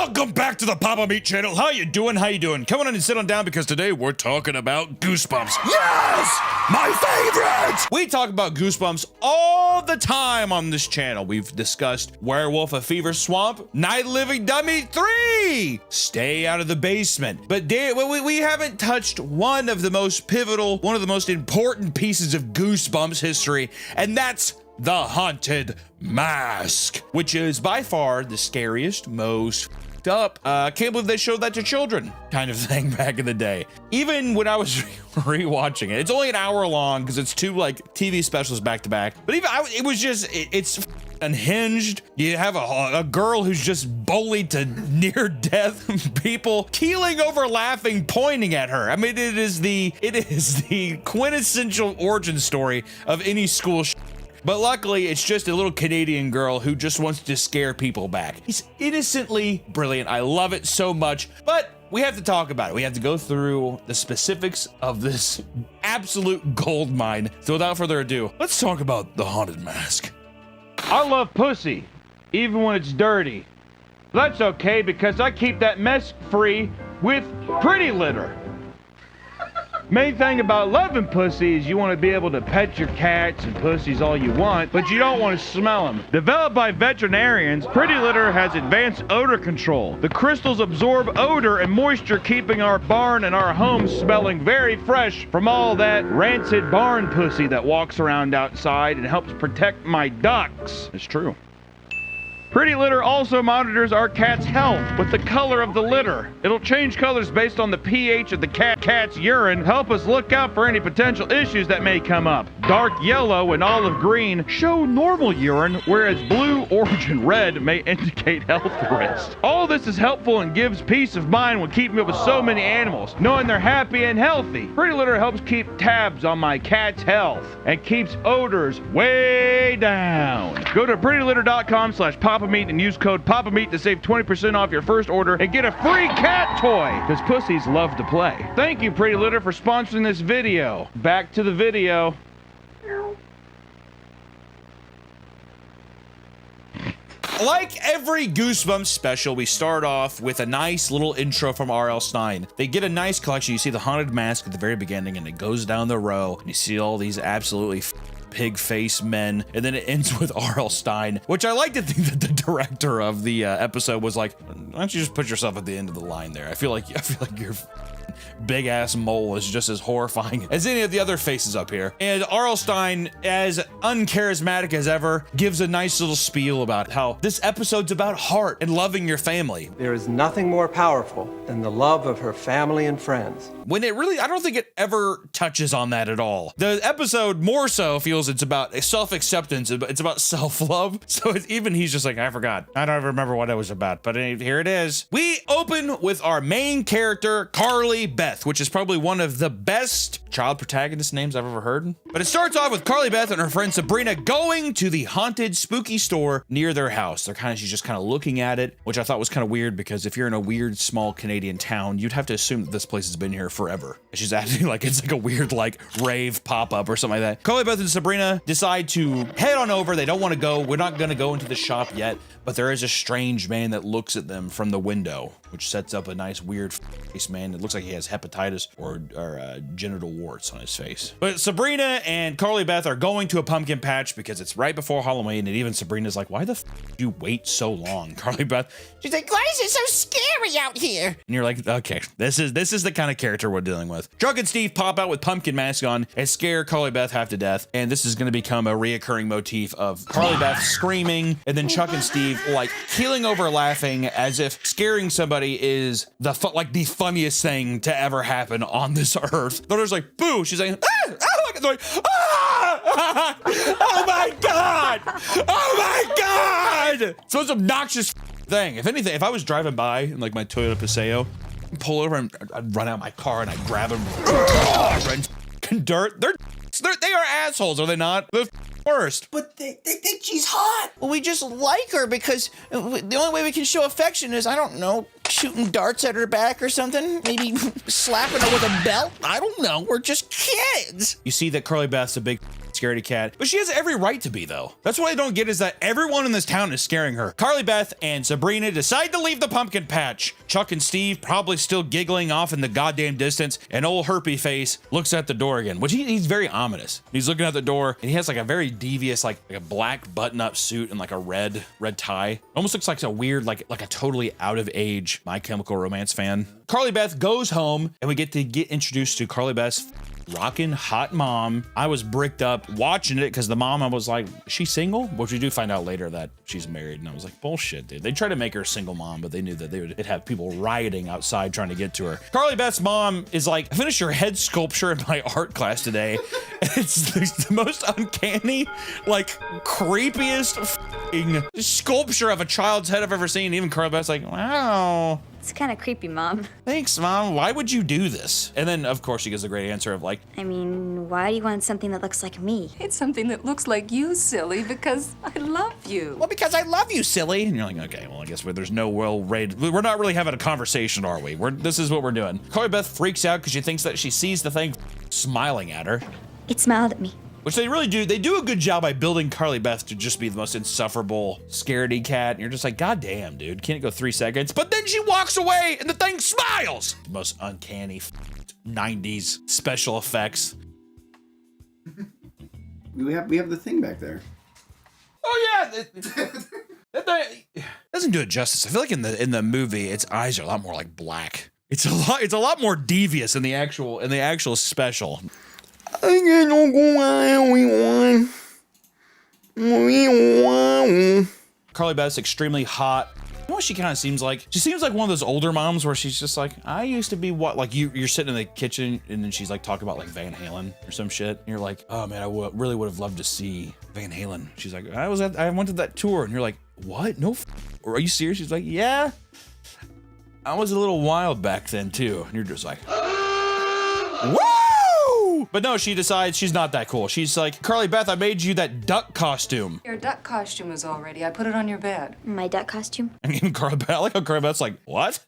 Welcome back to the Papa Meat channel. How you doing? How you doing? Come on in and sit on down because today we're talking about Goosebumps. Yes! My favorite! We talk about Goosebumps all the time on this channel. We've discussed Werewolf of Fever Swamp, Night Living Dummy 3, Stay Out of the Basement. But we haven't touched one of the most pivotal, one of the most important pieces of Goosebumps history, and that's the Haunted Mask, which is by far the scariest, most up. Can't believe they showed that to children kind of thing back in the day. Even when I was rewatching it, it's only an hour long because it's two like TV specials back to back. But even it was just, it's Unhinged. You have a girl who's just bullied to near death, people keeling over laughing, pointing at her. I mean, it is the quintessential origin story of any school but luckily, it's just a little Canadian girl who just wants to scare people back. It's innocently brilliant. I love it so much, but we have to talk about it. We have to go through the specifics of this absolute gold mine. So without further ado, let's talk about the Haunted Mask. I love pussy, even when it's dirty. That's okay because I keep that mess free with Pretty Litter. Main thing about loving pussy is you want to be able to pet your cats and pussies all you want, but you don't want to smell them. Developed by veterinarians, Pretty Litter has advanced odor control. The crystals absorb odor and moisture, keeping our barn and our home smelling very fresh from all that rancid barn pussy that walks around outside and helps protect my ducks. It's true. Pretty Litter also monitors our cat's health with the color of the litter. It'll change colors based on the pH of the cat's urine, help us look out for any potential issues that may come up. Dark yellow and olive green show normal urine, whereas blue, orange, and red may indicate health risks. All this is helpful and gives peace of mind when keeping up with so many animals, knowing they're happy and healthy. Pretty Litter helps keep tabs on my cat's health and keeps odors way down. Go to prettylitter.com/PapaMeat and use code PapaMeat to save 20% off your first order and get a free cat toy, because pussies love to play. Thank you, Pretty Litter, for sponsoring this video. Back to the video. Like every Goosebumps special, we start off with a nice little intro from R.L. Stine. They get a nice collection. You see the Haunted Mask at the very beginning, and it goes down the row, and you see all these absolutely pig face men, and then it ends with R.L. Stine, which I like to think that the director of the episode was like, why don't you just put yourself at the end of the line there? I feel like your big ass mole is just as horrifying as any of the other faces up here. And R.L. Stine, as uncharismatic as ever, gives a nice little spiel about how this episode's about heart and loving your family. There is nothing more powerful than the love of her family and friends. When it really, I don't think it ever touches on that at all. The episode more so feels it's about self-acceptance, it's about self-love. So even he's just like, I forgot. I don't remember what it was about, but here it is. We open with our main character, Carly Beth, which is probably one of the best child protagonist names I've ever heard. But it starts off with Carly Beth and her friend Sabrina going to the haunted, spooky store near their house. She's just kind of looking at it, which I thought was kind of weird because if you're in a weird, small Canadian town, you'd have to assume that this place has been here forever. And she's acting like it's like a weird, like, rave pop-up or something like that. Carly Beth and Sabrina decide to head on over. They don't want to go. We're not going to go into the shop yet, but there is a strange man that looks at them from the window, which sets up a nice, weird face man. It looks like he has hepatitis or genital warts on his face. But Sabrina and Carly Beth are going to a pumpkin patch because it's right before Halloween, and even Sabrina's like, why the f did you wait so long? Carly Beth, she's like, why is it so scary out here? And you're like, okay, this is the kind of character we're dealing with. Chuck and Steve pop out with pumpkin masks on and scare Carly Beth half to death, and this is going to become a reoccurring motif of Carly Beth screaming, and then Chuck and Steve like keeling over laughing as if scaring somebody is the funniest thing to ever happen on this earth. They're just like, boo. She's like, ah! Oh, like, ah! Oh my god! Oh my god! So it's an obnoxious thing. If anything, if I was driving by in like my Toyota Paseo, I'd pull over and I'd run out my car and I'd grab him, run dirt. They are assholes, are they not? They're worst. But they think she's hot. Well, we just like her because the only way we can show affection is, I don't know, shooting darts at her back or something. Maybe slapping her with a belt. I don't know. We're just kids. You see that Carly Beth's a big scaredy cat, but she has every right to be though. That's what I don't get is that everyone in this town is scaring her. Carly Beth and Sabrina decide to leave the pumpkin patch. Chuck and Steve probably still giggling off in the goddamn distance, and old Herpy Face looks at the door again, which he's very ominous. He's looking at the door and he has like a very devious, like a black button-up suit and like a red tie. Almost looks like a weird, like a totally out of age My Chemical Romance fan. Carly Beth goes home and we get introduced to Carly Beth's rockin' hot mom. I was bricked up watching it because the mom, I was like, is she single? Which we do find out later that she's married. And I was like, bullshit, dude. They tried to make her a single mom, but they knew that it'd have people rioting outside trying to get to her. Carly Beth's mom is like, I finished your head sculpture in my art class today. It's the most uncanny, like creepiest sculpture of a child's head I've ever seen. Even Carly Beth's like, wow. It's kind of creepy, Mom. Thanks, Mom. Why would you do this? And then, of course, she gives a great answer of like, I mean, why do you want something that looks like me? It's something that looks like you, silly, because I love you. well, because I love you, silly. And you're like, okay, well, I guess there's no well-rated. We're not really having a conversation, are we? This is what we're doing. Carly Beth freaks out because she thinks that she sees the thing smiling at her. It smiled at me. Which they really do. They do a good job by building Carly Beth to just be the most insufferable scaredy cat. And you're just like, God damn, dude. Can't go 3 seconds. But then she walks away and the thing smiles. The most uncanny 90s special effects. We have the thing back there. Oh yeah. That doesn't do it justice. I feel like in the movie, its eyes are a lot more like black. It's a lot more devious in the actual special. Carly Beth's extremely hot. You know what she kind of seems like? She seems like one of those older moms where she's just like, I used to be what? Like you're sitting in the kitchen and then she's like talking about like Van Halen or some shit. And you're like, oh man, I really would have loved to see Van Halen. She's like, I went to that tour. And you're like, what? No, or are you serious? She's like, yeah. I was a little wild back then too. And you're just like, woo! But no, she decides she's not that cool. She's like, Carly Beth, I made you that duck costume. Your duck costume is all ready. I put it on your bed. My duck costume? I mean, Carly Beth, I like how Carly Beth's like, what?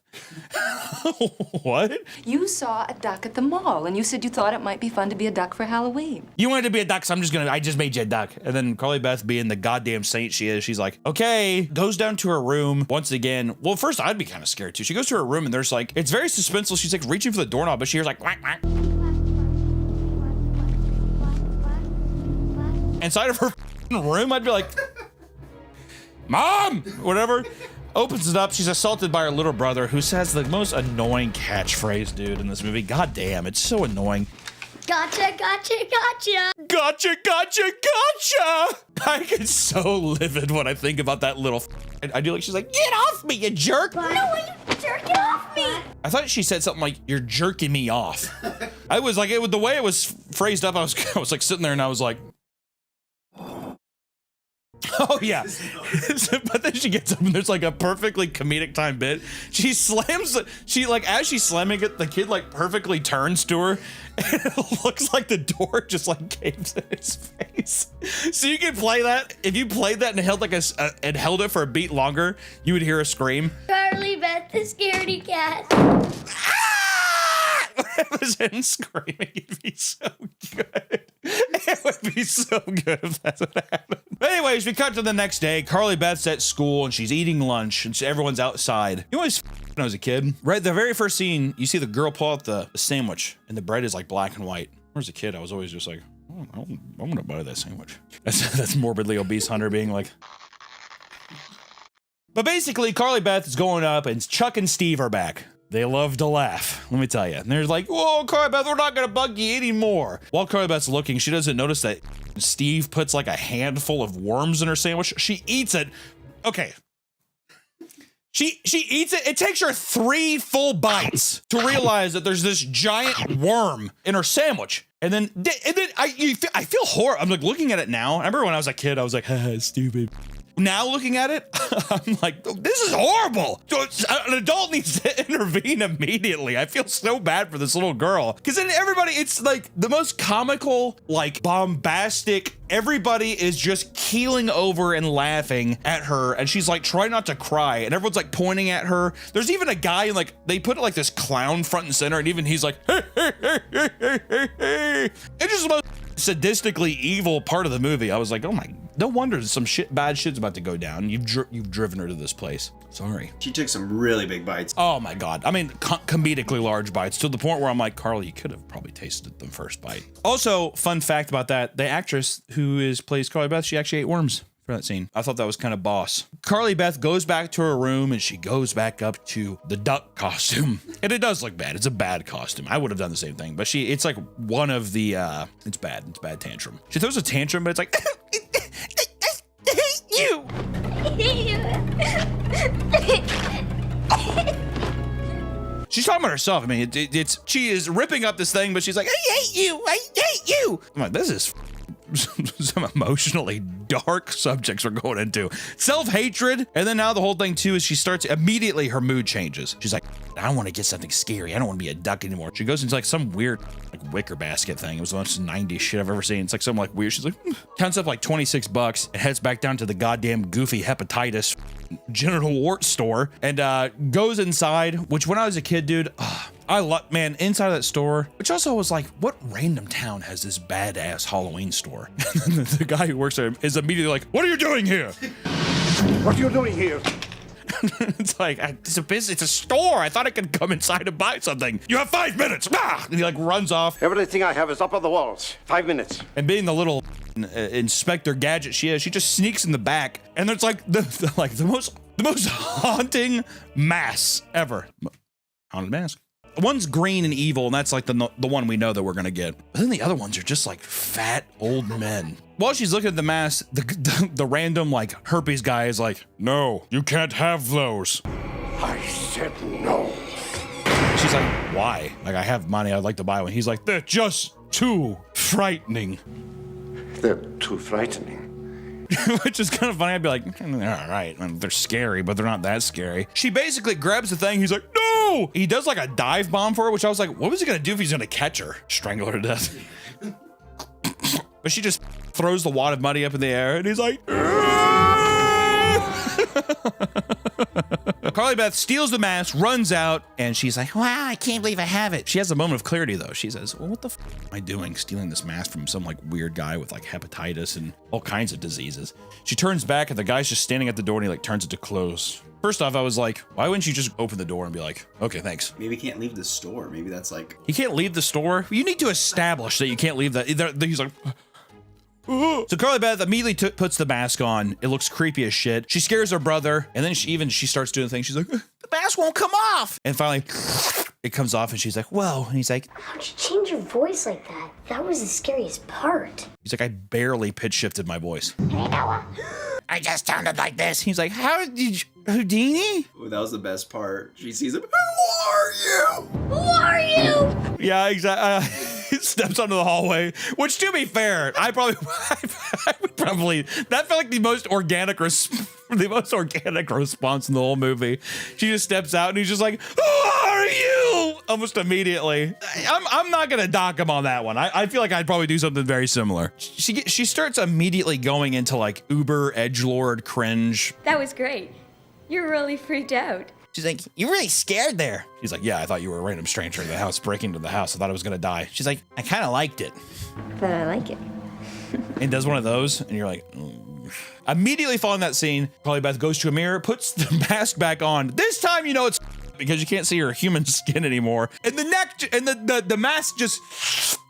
What? You saw a duck at the mall, and you said you thought it might be fun to be a duck for Halloween. You wanted to be a duck, so I just made you a duck. And then Carly Beth, being the goddamn saint she is, she's like, okay, goes down to her room once again. Well, first I'd be kind of scared too. She goes to her room and there's like, it's very suspenseful. She's like reaching for the doorknob, but she hears like, quack, quack. Inside of her room, I'd be like, Mom, whatever. Opens it up. She's assaulted by her little brother, who says the most annoying catchphrase, dude, in this movie. God damn, it's so annoying. Gotcha, gotcha, gotcha. Gotcha, gotcha, gotcha. I get so livid when I think about that little. I do like, she's like, get off me, you jerk. No, you jerking off me. I thought she said something like, you're jerking me off. I was like, the way it was phrased up, I was like sitting there and I was like, oh yeah. But then she gets up and there's like a perfectly comedic time bit. She slams as she's slamming it, the kid like perfectly turns to her and it looks like the door just like caves in his face. So you can play that. If you played that and held and held it for a beat longer, you would hear a scream. Carly Beth, the scaredy cat. It was him screaming. It'd be so good. It would be so good if that's what happened. But anyways, we cut to the next day. Carly Beth's at school and she's eating lunch and everyone's outside. You know what when I was a kid? Right, the very first scene, you see the girl pull out the sandwich and the bread is like black and white. When I was a kid, I was always just like, oh, I'm gonna buy that sandwich. That's morbidly obese Hunter being like. But basically, Carly Beth is going up and Chuck and Steve are back. They love to laugh, let me tell you. And they're like, whoa, Carly Beth, we're not gonna bug you anymore. While Carly Beth's looking, she doesn't notice that Steve puts like a handful of worms in her sandwich. She eats it. Okay. She eats it. It takes her 3 full bites to realize that there's this giant worm in her sandwich. And then I feel horrible. I'm like looking at it now. I remember when I was a kid, I was like, stupid. Now looking at it, I'm like, this is horrible. An adult needs to intervene immediately. I feel so bad for this little girl. Because then everybody, it's like the most comical, like bombastic, everybody is just keeling over and laughing at her. And she's like trying not to cry. And everyone's like pointing at her. There's even a guy, like they put like this clown front and center. And even he's like, hey, hey, hey, hey, hey, hey, hey. It's just the most sadistically evil part of the movie. I was like, oh my, no wonder some bad shit's about to go down. You've driven her to this place. Sorry. She took some really big bites. Oh my God. I mean, comedically large bites to the point where I'm like, Carly, you could have probably tasted the first bite. Also, fun fact about that, the actress who plays Carly Beth, she actually ate worms for that scene. I thought that was kind of boss. Carly Beth goes back to her room and she goes back up to the duck costume. And it does look bad. It's a bad costume. I would have done the same thing, but it's like one of the, it's bad. It's bad tantrum. She throws a tantrum, but it's like, I hate you. She's talking about herself. I mean, she is ripping up this thing, but she's like, I hate you. I hate you. I'm like, this is some emotionally dark subjects we're going into. Self-hatred, and then now the whole thing too is she starts immediately, her mood changes. She's like, I don't want to get something scary. I don't want to be a duck anymore. She goes into like some weird like wicker basket thing. It was the most 90s shit I've ever seen. It's like some like weird. She's like, counts up like $26 and heads back down to the goddamn goofy hepatitis genital wart store and goes inside, which when I was a kid, dude, I love, man, inside of that store, which also was like, what random town has this badass Halloween store? And then the guy who works there is immediately like, what are you doing here? What are you doing here? It's like, it's a business, it's a store. I thought I could come inside and buy something. You have 5 minutes. Ah! And he like runs off. Everything I have is up on the walls. 5 minutes. And being the little Inspector Gadget she is, she just sneaks in the back, and there's like the most haunting mask ever. Haunted mask. One's green and evil, and that's like the one we know that we're gonna get. But then the other ones are just like fat old men. While she's looking at the mask, the random like herpes guy is like, no, you can't have those. I said no. She's like, why? Like, I have money, I'd like to buy one. He's like, they're just too frightening. They're too frightening. Which is kind of funny. I'd be like, all right, they're scary, but they're not that scary. She basically grabs the thing. He's like, no! He does like a dive bomb for her, which I was like, what was he gonna do if he's gonna catch her? Strangle her to death. But she just throws the wad of money up in the air, and he's like, Carly Beth steals the mask, runs out, and she's like, wow, I can't believe I have it. She has a moment of clarity, though. She says, well, what the am I doing stealing this mask from some like weird guy with like hepatitis and all kinds of diseases? She turns back, and the guy's just standing at the door, and he like turns it to close. First off, I was like, why wouldn't you just open the door and be like, okay, thanks. Maybe he can't leave the store. Maybe that's like... You can't leave the store? You need to establish that you can't leave that. He's like... So Carly Beth immediately puts the mask on. It looks creepy as shit. She scares her brother, and then she starts doing things. She's like, the mask won't come off. And finally, it comes off, and she's like, whoa. And he's like, How'd you change your voice like that? That was the scariest part. He's like, I barely pitch shifted my voice. Hey, Noah. I just sounded like this. He's like, how did you, Houdini? Ooh, that was the best part. She sees him. Who are you? Who are you? Yeah, exactly. He steps onto the hallway, which, to be fair, I would probably, that felt like the most organic response in the whole movie. She just steps out and he's just like, who are you? Almost immediately. I'm not gonna dock him on that one. I feel like I'd probably do something very similar. She starts immediately going into like uber edgelord cringe. That was great. You're really freaked out. She's like, you're really scared there. He's like, yeah, I thought you were a random stranger in the house, breaking into the house. I thought I was gonna die. She's like, I kind of liked it. But I like it. And does one of those, and you're like, Immediately following that scene, Carly Beth goes to a mirror, puts the mask back on. This time, you know it's because you can't see her human skin anymore. And the neck and the mask just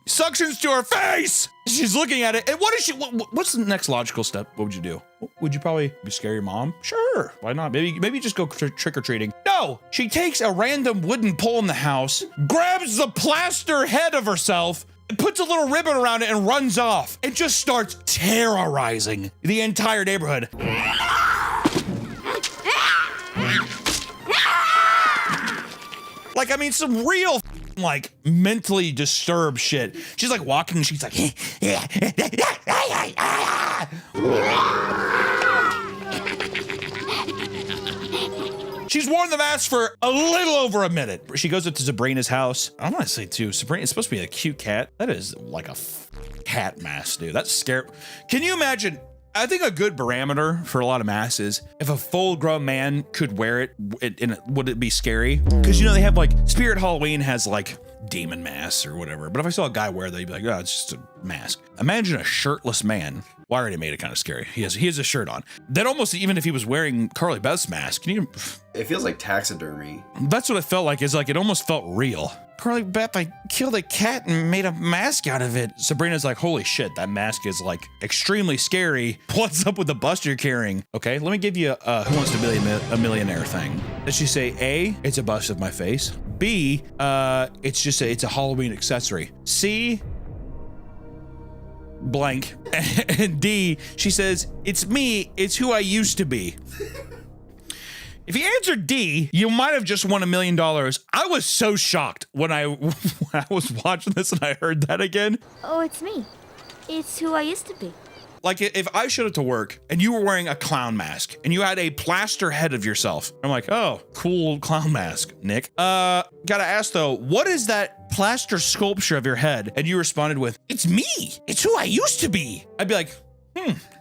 suctions to her face. She's looking at it. And what is she? What's the next logical step? What would you do? Would you probably scare your mom? Sure. Why not? Maybe just go trick or treating. No, she takes a random wooden pole in the house, grabs the plaster head of herself, puts a little ribbon around it and runs off and just starts terrorizing the entire neighborhood. Like, I mean, some real like mentally disturbed shit. She's like walking, she's like, she's worn the mask for a little over a minute. She goes up to Sabrina's house. I'm gonna say too, Sabrina is supposed to be a cute cat. That is like a cat mask, dude. That's scary. Can you imagine? I think a good barometer for a lot of masks is if a full-grown man could wear it, would it be scary? Because you know they have like Spirit Halloween has like demon masks or whatever. But if I saw a guy wear that, you'd be like, oh, it's just a mask. Imagine a shirtless man. Well, I already made it kind of scary. He has a shirt on. That almost, even if he was wearing Carly Beth's mask, can you? It feels like taxidermy. That's what it felt like. Is like it almost felt real. Carly Beth, I killed a cat and made a mask out of it. Sabrina's like, holy shit, that mask is like extremely scary. What's up with the bust you're carrying? Okay, let me give you a Who Wants to Be a Millionaire thing. Does she say A, it's a bust of my face? B, it's a Halloween accessory. C, blank. And D, she says, it's me, it's who I used to be. If you answered D, you might have just won $1 million. I was so shocked when I was watching this and I heard that again. Oh, it's me. It's who I used to be. Like if I showed up to work and you were wearing a clown mask and you had a plaster head of yourself, I'm like, oh, cool clown mask, Nick. Gotta ask though, what is that plaster sculpture of your head? And you responded with, it's me. It's who I used to be. I'd be like,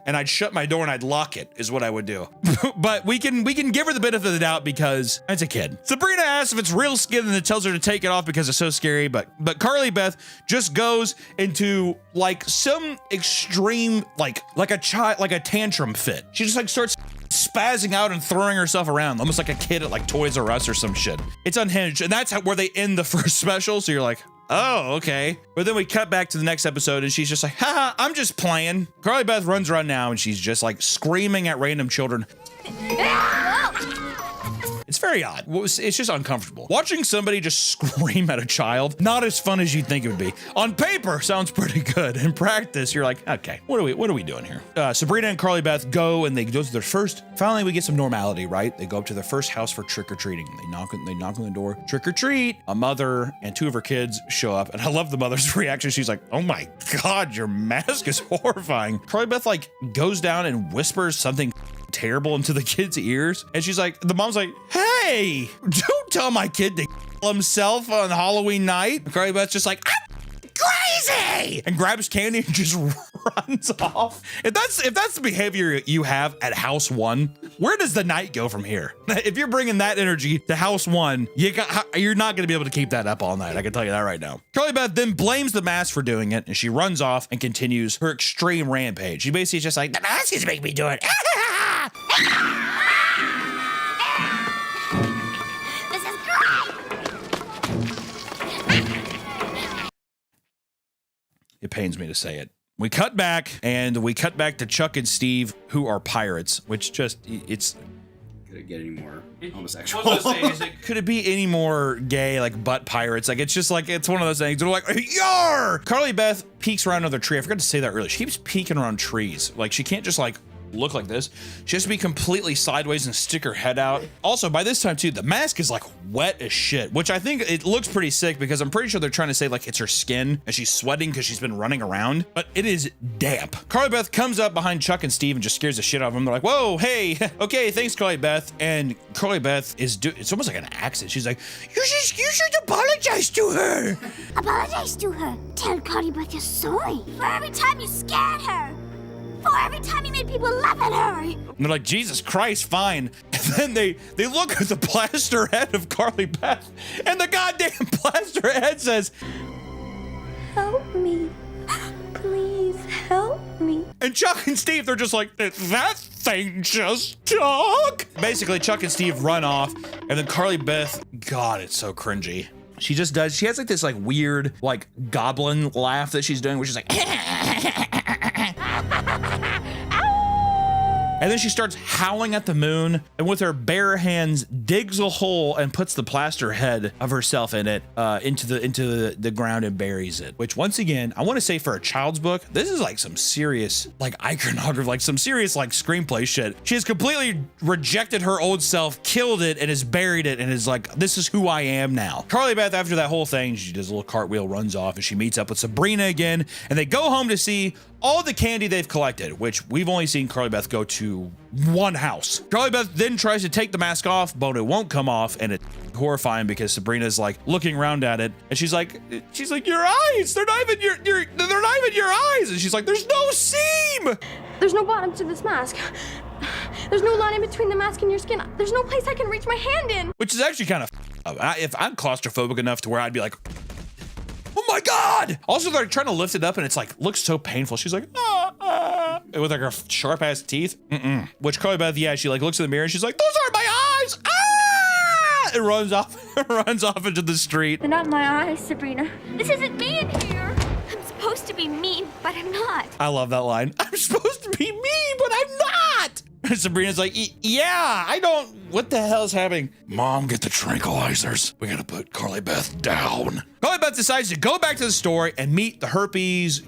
and I'd shut my door and I'd lock it is what I would do. But we can give her the benefit of the doubt because it's a kid. Sabrina asks if it's real skin and it tells her to take it off because it's so scary. But Carly Beth just goes into like some extreme, like a child, like a tantrum fit. She just like starts spazzing out and throwing herself around almost like a kid at like Toys R Us or some shit. It's Unhinged, and that's where they end the first special. So you're like, oh, okay. But then we cut back to the next episode and she's just like, haha, I'm just playing. Carly Beth runs around now and she's just like screaming at random children. It's very odd. It's just uncomfortable. Watching somebody just scream at a child, not as fun as you'd think it would be. On paper, sounds pretty good. In practice, you're like, okay, what are we doing here? Sabrina and Carly Beth go and they go to their first, finally we get some normality, right? They go up to their first house for trick-or-treating. They knock on the door, trick or treat. A mother and two of her kids show up. And I love the mother's reaction. She's like, oh my God, your mask is horrifying. Carly Beth like goes down and whispers something terrible into the kid's ears. And she's like, the mom's like, hey, don't tell my kid to kill himself on Halloween night. And Carly Beth's just like, I'm crazy, and grabs candy and just runs off. If that's the behavior you have at house one, where does the night go from here? If you're bringing that energy to house one, you're not going to be able to keep that up all night. I can tell you that right now. Carly Beth then blames the mask for doing it, and she runs off and continues her extreme rampage. She basically is just like, the mask is making me do it. This is great! It pains me to say it. We cut back to Chuck and Steve, who are pirates, which just, it's... Could it get any more homosexual? Could it be any more gay, like butt pirates? Like, it's just like, it's one of those things. They're like, yar! Carly Beth peeks around another tree. I forgot to say that earlier. She keeps peeking around trees. Like, she can't just like look like this. She has to be completely sideways and stick her head out. Also, by this time too, the mask is like wet as shit, which I think it looks pretty sick because I'm pretty sure they're trying to say like it's her skin and she's sweating because she's been running around, but it is damp. Carly Beth comes up behind Chuck and Steve and just scares the shit out of them. They're like, whoa, hey, okay, thanks, Carly Beth. And Carly Beth is it's almost like an accent. She's like, you should apologize to her. Apologize to her. Tell Carly Beth you're sorry for every time you scared her. For every time you made people laugh at her. And they're like, Jesus Christ, fine. And then they look at the plaster head of Carly Beth, and the goddamn plaster head says, Help me. Please help me. and Chuck and Steve, they're just like, did that thing just talk? Basically, Chuck and Steve run off, and then Carly Beth, God, it's so cringy. She has like this like weird, like goblin laugh that she's doing, where she's like, and then she starts howling at the moon, and with her bare hands digs a hole and puts the plaster head of herself in it into the ground and buries it. Which, once again, I want to say for a child's book, this is like some serious like iconography, like some serious like screenplay shit. She has completely rejected her old self, killed it, and has buried it, and is like, this is who I am now. Carly Beth, after that whole thing, she does a little cartwheel, runs off, and she meets up with Sabrina again, and they go home to see all the candy they've collected, which we've only seen Carly Beth go to one house. Carly Beth then tries to take the mask off, but it won't come off, and it's horrifying because Sabrina's like looking around at it, and she's like, your eyes, they're not even your eyes, and she's like, there's no seam. There's no bottom to this mask. There's no line in between the mask and your skin. There's no place I can reach my hand in. Which is actually kind of, if I'm claustrophobic enough to where I'd be like, God. Also, they're trying to lift it up and it's like, looks so painful. She's like, with like her sharp ass teeth. Which Carly Beth, yeah, she like looks in the mirror and she's like, those aren't my eyes. It runs off into the street. They're not my eyes, Sabrina. This isn't me in here. I'm supposed to be mean, but I'm not. I love that line. I'm supposed to be mean, but I'm not. Sabrina's like, yeah, I don't, what the hell is happening? Mom, get the tranquilizers. We gotta put Carly Beth down. Carly Beth decides to go back to the store and meet the herpes,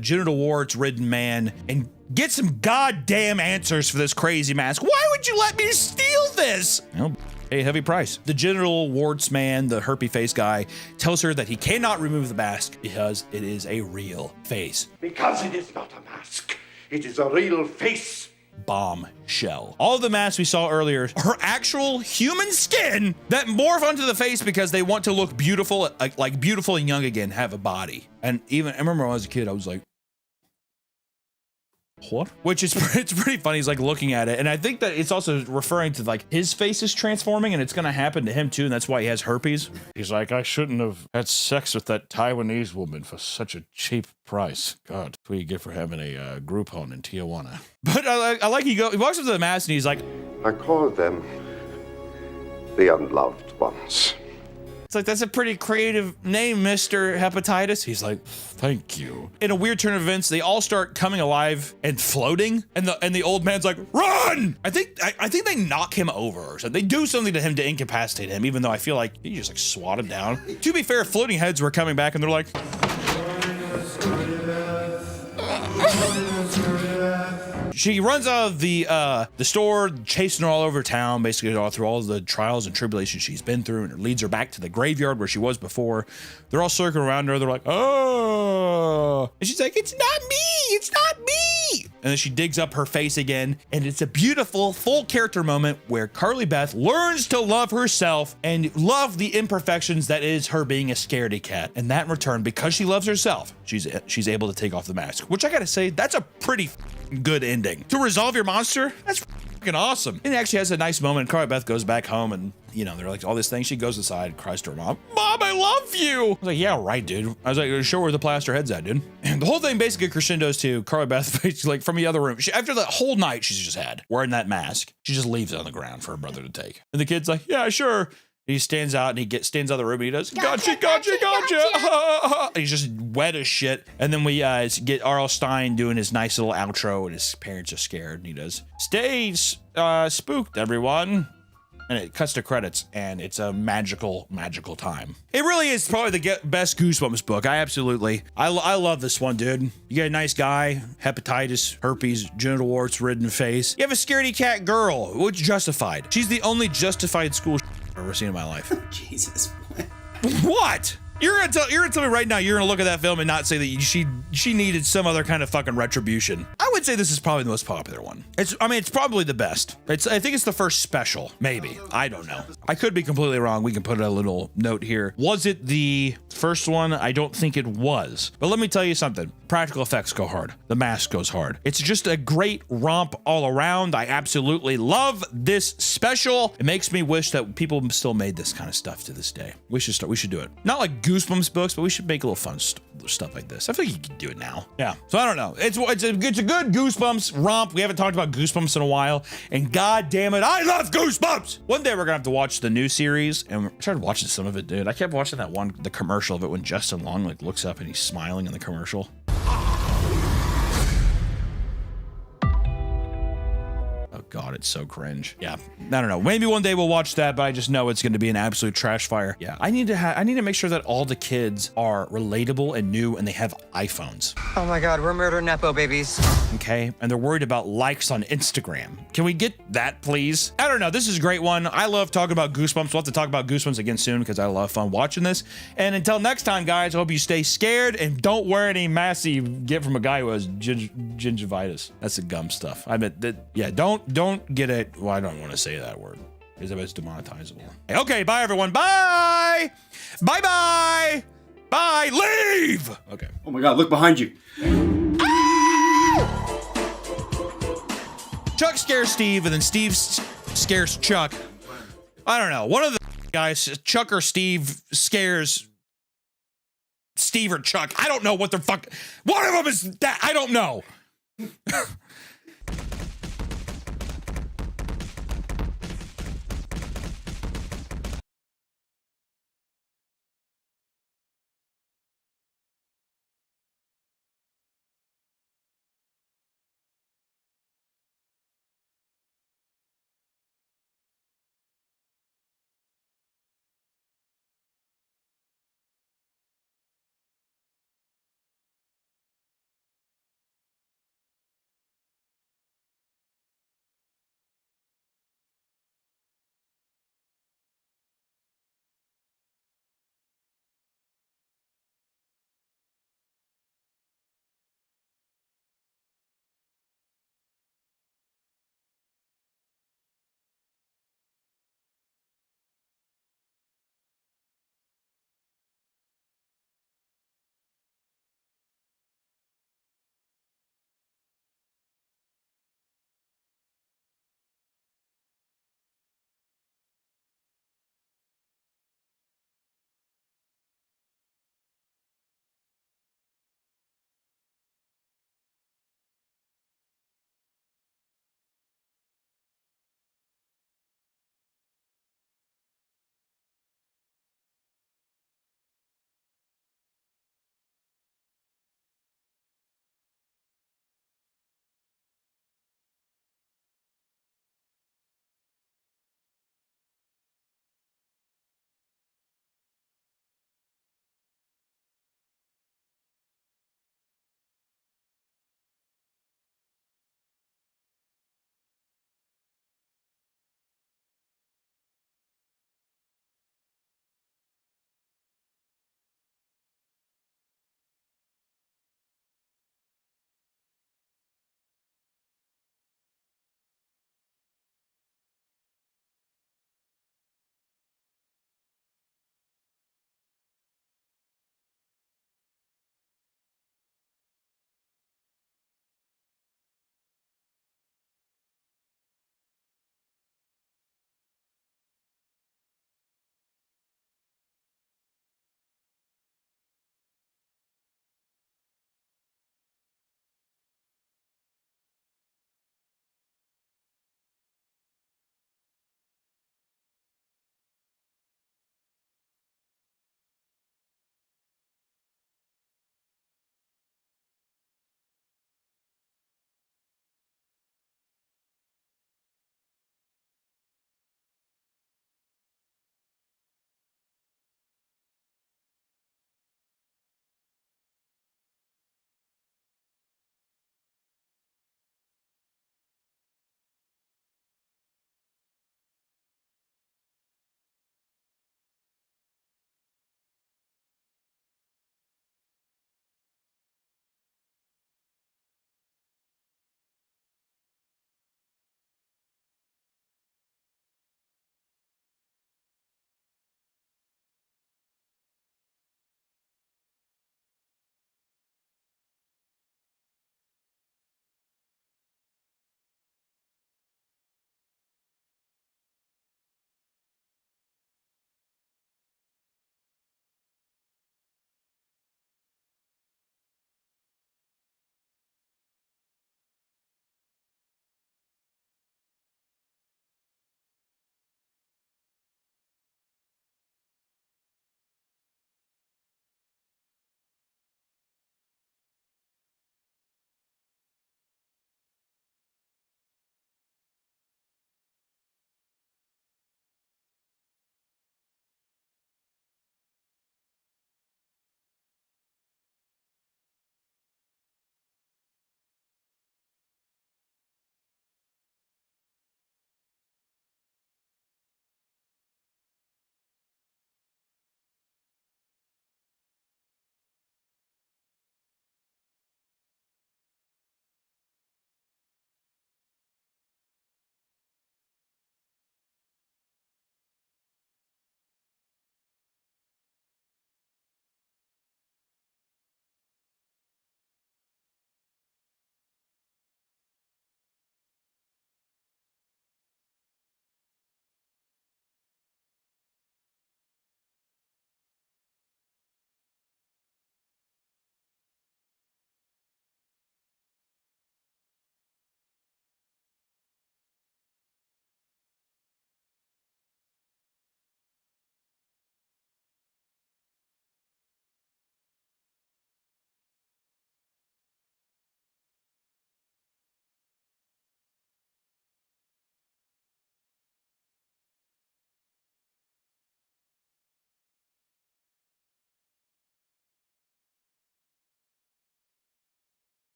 genital warts ridden man and get some goddamn answers for this crazy mask. Why would you let me steal this? Well, a heavy price. The genital warts man, the herpy face guy, tells her that he cannot remove the mask because it is a real face. Because it is not a mask. It is a real face. Bombshell. All of the masks we saw earlier are actual human skin that morph onto the face because they want to look beautiful, like beautiful and young again, have a body. And even, I remember when I was a kid, I was like, what? Which is, it's pretty funny. He's like looking at it. And I think that it's also referring to like his face is transforming and it's going to happen to him too. And that's why he has herpes. He's like, I shouldn't have had sex with that Taiwanese woman for such a cheap price. God, what do you get for having a Groupon in Tijuana? But I like he walks up to the mask and he's like, I call them the unloved ones. it's like, that's a pretty creative name, Mr. Hepatitis. He's like, thank you. In a weird turn of events, they all start coming alive and floating. And the old man's like, run! I think they knock him over or something. They do something to him to incapacitate him, even though I feel like he just like swat him down. To be fair, floating heads were coming back and they're like, she runs out of the store, chasing her all over town, basically all through all the trials and tribulations she's been through, and it leads her back to the graveyard where she was before. They're all circling around her. They're like, oh, and she's like, it's not me, it's not me. And then she digs up her face again, and it's a beautiful full character moment where Carly Beth learns to love herself and love the imperfections that is her being a scaredy cat. And that in return, because she loves herself, she's able to take off the mask, which I gotta say, that's a pretty good ending. To resolve your monster, that's fucking awesome. And it actually has a nice moment. Carly Beth goes back home and, you know, they're like all this thing. She goes inside, cries to her mom, Mom, I love you. I was like, yeah, right, dude. I was like, show her where the plaster head's at, dude. And the whole thing basically crescendos to Carly Beth, basically like from the other room. After the whole night she's just had wearing that mask, she just leaves it on the ground for her brother to take. And the kid's like, yeah, sure. He stands out and he stands out of the room and he does, gotcha. And he's just wet as shit. And then we get R.L. Stein doing his nice little outro and his parents are scared. And he does, stay spooked, everyone. And it cuts to credits and it's a magical time. It really is probably the best Goosebumps book. I love this one, dude. You got a nice guy, hepatitis, herpes, genital warts ridden face. You have a scaredy cat girl, which justified. She's the only justified school I've ever seen in my life. Jesus. What? You're gonna tell me right now you're gonna look at that film and not say that she needed some other kind of fucking retribution. I would say this is probably the most popular one. It's probably the best. I think it's the first special, maybe. I don't know. I could be completely wrong. We can put a little note here. Was it the first one? I don't think it was. But let me tell you something. Practical effects go hard. The mask goes hard. It's just a great romp all around. I absolutely love this special. It makes me wish that people still made this kind of stuff to this day. We should do it. Not like Goosebumps books, but we should make a little fun stuff like this. I feel like you can do it now. Yeah. So I don't know. It's a good Goosebumps romp. We haven't talked about Goosebumps in a while, and god damn it, I love Goosebumps. One day we're gonna have to watch the new series, and I started watching some of it, dude. I kept watching the commercial of it when Justin Long like looks up and he's smiling in the commercial. Oh god, it's so cringe. Yeah, I don't know. Maybe one day we'll watch that, but I just know it's going to be an absolute trash fire. Yeah, I need to make sure that all the kids are relatable and new, and they have iPhones. Oh my god, we're murder nepo babies. Okay, and they're worried about likes on Instagram. Can we get that, please? I don't know. This is a great one. I love talking about Goosebumps. We'll have to talk about Goosebumps again soon because I love fun watching this. And until next time, guys, I hope you stay scared and don't wear any masks you get from a guy who has gingivitis. That's the gum stuff. I bet that. Yeah, don't get it. Well, I don't want to say that word because it's demonetizable. Okay, bye everyone. Bye. Bye. Leave. Okay. Oh my god, look behind you. Chuck scares Steve, and then Steve scares Chuck. I don't know. One of the guys, Chuck or Steve, scares Steve or Chuck. I don't know what the fuck. One of them is that. I don't know.